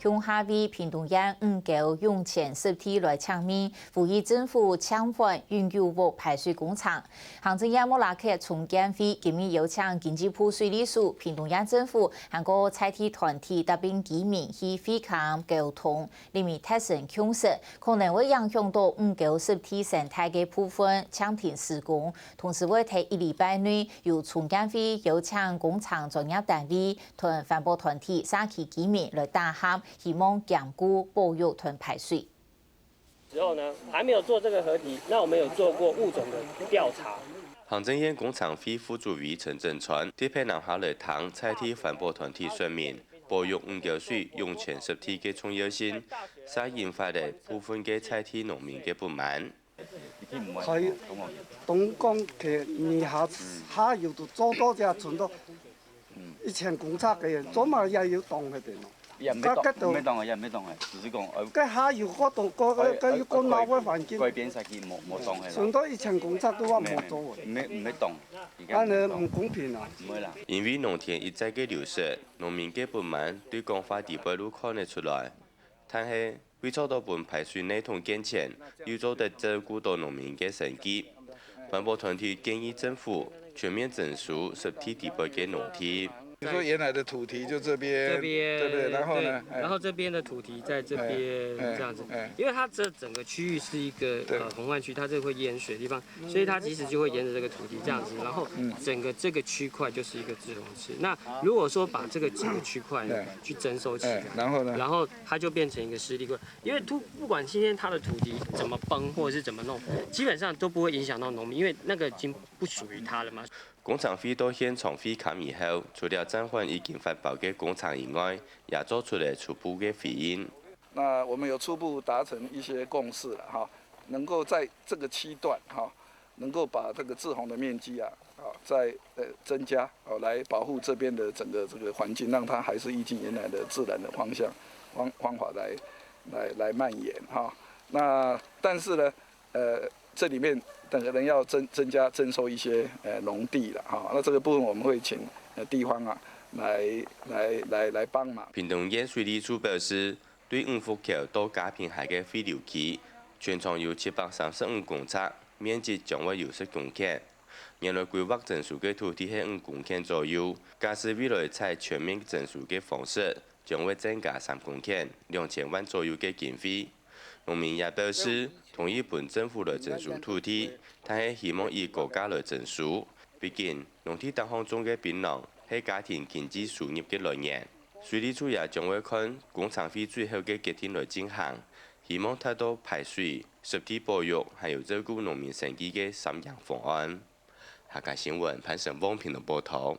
向下为屏东县5个用钱实体来抢面，呼吁政府抢还永久屋排水工厂。行政院莫拉克重建会今日邀请经济部水利署、屏东县政府和个采体团体搭并居民去会康沟通，里面提升控制，可能会影响到5个实体生态的部分抢停施工，同时会在1礼拜内由重建会邀请工厂专业单位同环保团体、社区居民来打。希望兼顾保育和排水。之后呢，还没有做这个合体，那我们有做过物种的调查。行政院工厂会副主委陈振川特别南下来谈采体环保团体说明保育5个水用泉实体的重要性，所引发的部分嘅采体农民嘅不滿。佢東江嘅泥下游都做到只存到1000公尺嘅人，做埋也要動佢哋咯。也唔咩當嘅，也唔咩當嘅，只是講佢下游嗰度個要個鬧嘅環境，改變曬佢冇當嘅。存到1000公尺都話冇做嘅。唔咩當，但係唔公平啊！唔會啦。因為農田一再嘅流失，農民嘅不滿對講法地背路看得出來。但係為做到本排水系統健全，要做得照顧到農民嘅生計。環保團體建議政府全面整肅實體地背嘅農田。你說原來的土題就這邊，對不對？然後呢？然後這邊的土題在這邊這樣子，因為它這整個區域是一個洪患區，它這個會淹水的地方，所以它其實就會沿着這個土題這樣子，然後整個這個區塊就是一個滯洪池。那如果說把這個整個區塊呢去徵收起來，然後呢？然後它就變成一個濕地塊，因為不管今天它的土題怎麼崩或者是怎麼弄，基本上都不會影響到農民，因為那個已經不屬於它了嘛。工廠會到現場會勘以後，除了暫緩已經發包嘅工廠以外，也做出了初步嘅回應。那我們有初步達成一些共識了哈，能夠在這個區段哈，能夠把這個滯洪的面積再增加來保護這邊的整個這個環境，讓它還是依據原來的自然的方法來蔓延哈。那但是呢，這裡面可能要增加徵收一些農地了哈，那這個部分我們會請地方來幫忙。屏東縣水利署表示，對5福橋到嘉平海嘅飛流期，全長有735公尺，面積將會60公頃。原來規劃整肅嘅土地係5公頃左右，假使未來採全面整肅嘅方式，將會增加3公頃，2000萬左右嘅經費。農民也表示同意本政府來整肅土地，但係希望以國家來整肅。畢竟農地大項中嘅檳榔係家庭經濟收入嘅來源。水利署也將會看工廠會最後嘅決定來進行，希望達到排水、濕地保育，還有照顧農民生計嘅3樣方案。客家新聞潘成峰評論報道。